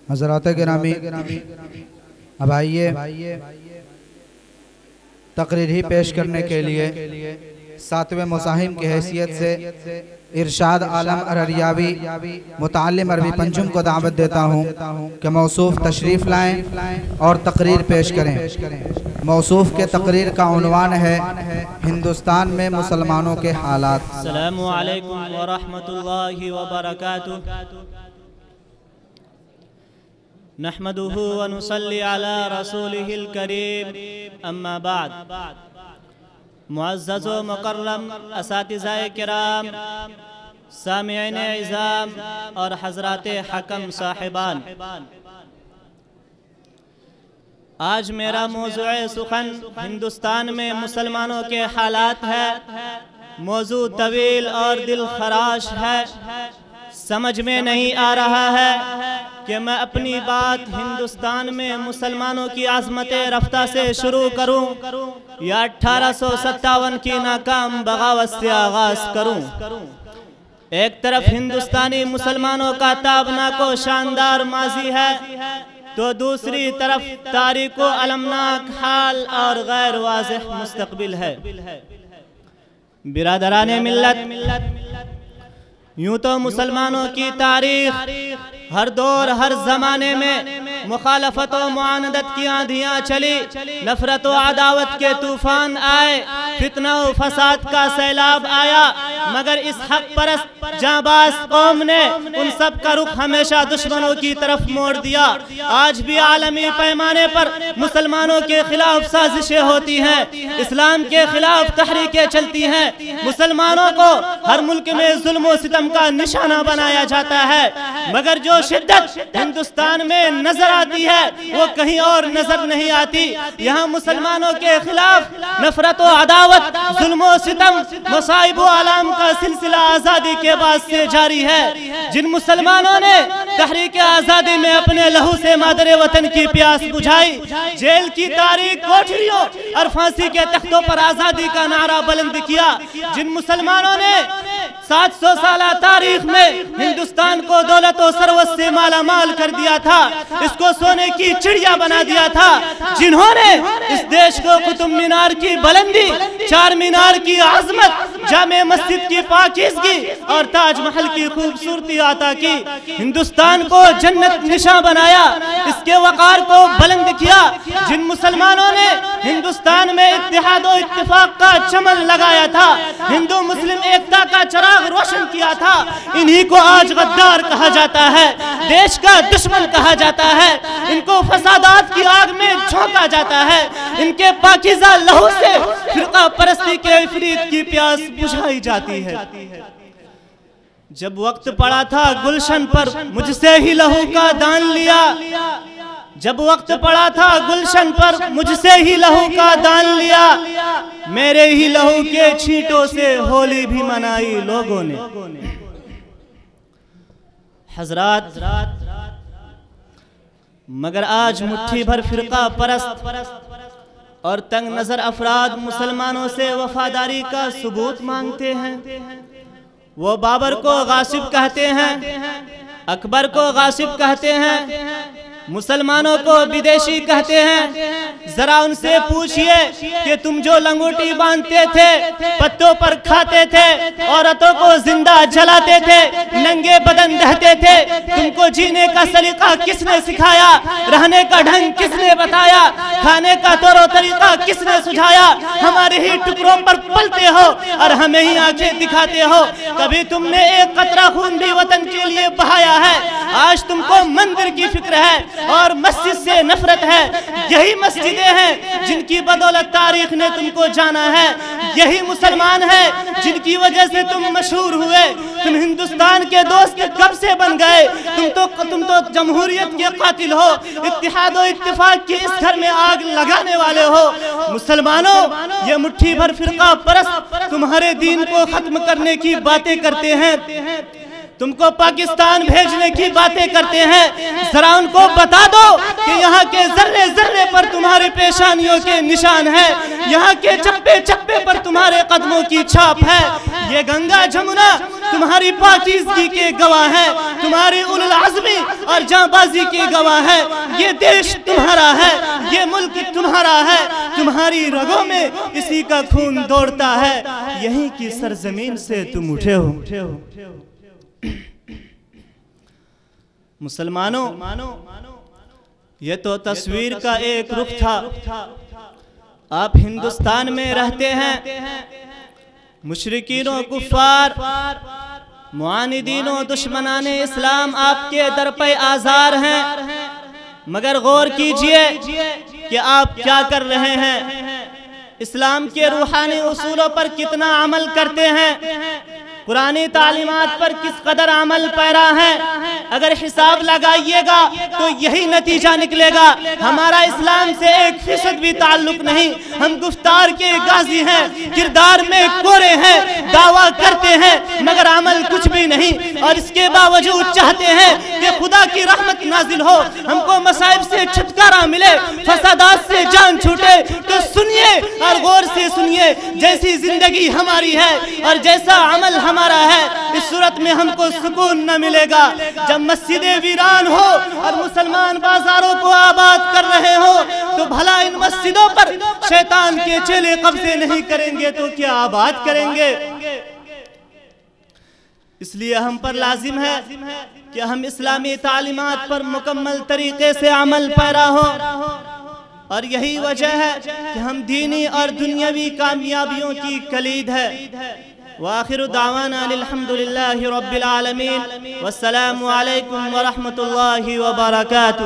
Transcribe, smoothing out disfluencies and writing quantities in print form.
حضرات گرامی، اب آئیے تقریر ہی پیش کرنے کے لیے ساتویں مزاحم کی حیثیت سے ارشاد عالم ارریاوی متعلم عربی پنجم کو دعوت دیتا ہوں کہ موصوف تشریف لائیں اور تقریر پیش کریں۔ موصوف کے تقریر کا عنوان ہے ہندوستان میں مسلمانوں کے حالات۔ السلام علیکم ورحمۃ اللہ وبرکاتہ۔ نحمده ونصلي على رسوله الكريم اما بعد۔ معزز و مکرم اساتذہ کرام، سامعین اعظام اور حضرات حکم صاحبان، آج میرا موضوع سخن ہندوستان میں مسلمانوں کے حالات ہے۔ موضوع طویل اور دل خراش ہے، سمجھ میں نہیں آ رہا ہے کہ میں اپنی بات ہندوستان میں مسلمانوں کی عظمت رفتہ سے شروع کروں یا 1857 کی ناکام بغاوت سے آغاز کروں۔ ایک طرف ہندوستانی مسلمانوں کا تابناک و شاندار ماضی ہے تو دوسری طرف تاریک و المناک حال اور غیر واضح مستقبل ہے۔ برادران ملت، یوں تو مسلمانوں کی تاریخ ہر دور ہر زمانے میں مخالفت و معاندت کی آندھیاں چلی، نفرت و عداوت کے طوفان آئے، فتنہ و فساد کا سیلاب آیا، مگر اس حق پرست جانباز قوم نے ان سب کا رخ ہمیشہ دشمنوں کی طرف موڑ دیا۔ آج بھی عالمی پیمانے پر مسلمانوں کے خلاف سازشیں ہوتی ہیں، اسلام کے خلاف تحریکیں چلتی ہیں، مسلمانوں کو ہر ملک میں ظلم و ستم کا نشانہ بنایا جاتا ہے، مگر جو شدت ہندوستان میں نظر آتی ہے وہ کہیں اور نظر نہیں آتی۔ یہاں مسلمانوں کے خلاف نفرت و عداوت، ظلم و ستم، مصائب و آلام کا سلسلہ آزادی کے بعد سے جاری ہے۔ جن مسلمانوں نے تحریک آزادی میں اپنے لہو سے مادر وطن کی پیاس بجھائی، جیل کی تاریک کوٹھریوں اور پھانسی کے تختوں پر آزادی کا نعرہ بلند کیا، جن مسلمانوں نے 700 سالہ تاریخ میں ہندوستان کو دولت و ثروت سے مالا مال کر دیا تھا، اس کو سونے کی چڑیا بنا دیا تھا، جنہوں نے اس دیش کو قطب مینار کی بلندی، چار مینار کی عظمت، جامع مسجد کی پاکیزگی اور تاج محل کی خوبصورتی عطا کی، ہندوستان کو جنت نشاں بنایا، اس کے وقار کو بلند کیا، جن مسلمانوں نے ہندوستان میں اتحاد و اتفاق کا چمن لگایا تھا، ہندو مسلم ایکتا کا چراغ روشن کیا تھا، انہی کو آج غدار کہا جاتا ہے، دیش کا دشمن کہا جاتا ہے، ان کو فسادات کی آگ میں جھونکا جاتا ہے، ان کے پاکیزہ لہو سے فرقہ پرستی کے عفریت کی پیاس بجھائی جاتی ہے۔ جب وقت پڑا تھا گلشن پر مجھ سے ہی لہو کا دان لیا، جب وقت پڑا تھا گلشن پر مجھ سے ہی لہو کا دان لیا، میرے ہی لہو کے چھینٹوں سے ہولی بھی منائی لوگوں نے۔ حضرات، مگر آج مٹھی بھر فرقہ پرست اور تنگ نظر افراد مسلمانوں سے وفاداری کا ثبوت مانگتے ہیں۔ وہ بابر کو غاصب کہتے ہیں، اکبر کو غاصب کہتے ہیں، مسلمانوں کو بدیشی کہتے ہیں۔ ذرا ان سے پوچھئے کہ تم جو لنگوٹی باندھتے تھے، پتوں پر کھاتے تھے، عورتوں کو زندہ جلاتے تھے، ننگے بدن رہتے تھے، تم کو جینے کا سلیقہ کس نے سکھایا، رہنے کا ڈھنگ کس نے بتایا، کھانے کا طور و طریقہ کس نے سجھایا؟ ہمارے ہی ٹکڑوں پر پلتے ہو اور ہمیں ہی آنکھیں دکھاتے ہو۔ کبھی تم نے ایک قطرہ خون بھی وطن کے لیے بہایا ہے؟ آج تم کو مندر کی فکر ہے اور مسجد سے نفرت ہے۔ یہی مسجدیں ہیں جن کی بدولت تاریخ نے تم کو جانا ہے، یہی مسلمان ہیں جن کی وجہ سے تم مشہور ہوئے۔ تم ہندوستان کے دوست کب سے بن گئے؟ تم تو جمہوریت کے قاتل ہو، اتحاد و اتفاق کے اس گھر میں آگ لگانے والے ہو۔ مسلمانوں، یہ مٹھی بھر فرقہ پرست تمہارے دین کو ختم کرنے کی باتیں کرتے ہیں، تم کو پاکستان بھیجنے کی باتیں کرتے ہیں۔ ذرا ان کو بتا دو کہ یہاں کے ذرے ذرے پر تمہاری پیشانیوں کے نشان ہیں، یہاں کے چپے چپے پر تمہارے قدموں کی چھاپ ہے۔ یہ گنگا جمنا تمہاری پاکیزگی کے گواہ ہیں، تمہاری اولو العزمی اور جاں بازی کے گواہ ہیں۔ یہ دیش تمہارا ہے، یہ ملک تمہارا ہے، تمہاری رگوں میں اسی کا خون دوڑتا ہے، یہیں کی سرزمین سے تم اٹھے ہو۔ مسلمانوں، یہ تو تصویر کا ایک رخ تھا۔ آپ ہندوستان میں رہتے ہیں، مشرکین و کفار، معاندین و دشمنان اسلام آپ کے در پہ آزار ہیں، مگر غور کیجئے کہ آپ کیا کر رہے ہیں، اسلام کے روحانی اصولوں پر کتنا عمل کرتے ہیں، قرآنی تعلیمات پر کس قدر عمل پیرا ہے۔ اگر حساب لگائیے گا تو یہی نتیجہ نکلے گا، ہمارا اسلام سے 1% بھی تعلق نہیں، ہم گفتار کے غازی ہیں، کردار میں کورے ہیں، دعویٰ کرتے ہیں مگر عمل کچھ بھی نہیں، اور اس کے باوجود چاہتے ہیں کہ خدا کی رحمت نازل ہو، ہم کو مصائب سے چھٹکارا ملے، فسادات سے جان چھوٹے۔ تو سنیے اور غور سے سنیے، جیسی زندگی ہماری ہے اور جیسا عمل ہمارا ہے، اس صورت میں ہم کو سکون نہ ملے گا۔ جب مسجدیں ویران ہو اور مسلمان بازاروں کو آباد کر رہے ہو تو بھلا ان مسجدوں پر شیطان کے چیلے قبضے نہیں کریں گے تو کیا آباد کریں گے؟ اس لیے ہم پر لازم ہے کہ ہم اسلامی تعلیمات پر مکمل طریقے سے عمل پیرا ہو، اور یہی وجہ ہے کہ ہم دینی اور دنیاوی کامیابیوں کی کلید ہے۔ وآخر دعوانا الحمدللہ رب العالمین، والسلام علیکم ورحمۃ اللہ وبرکاتہ۔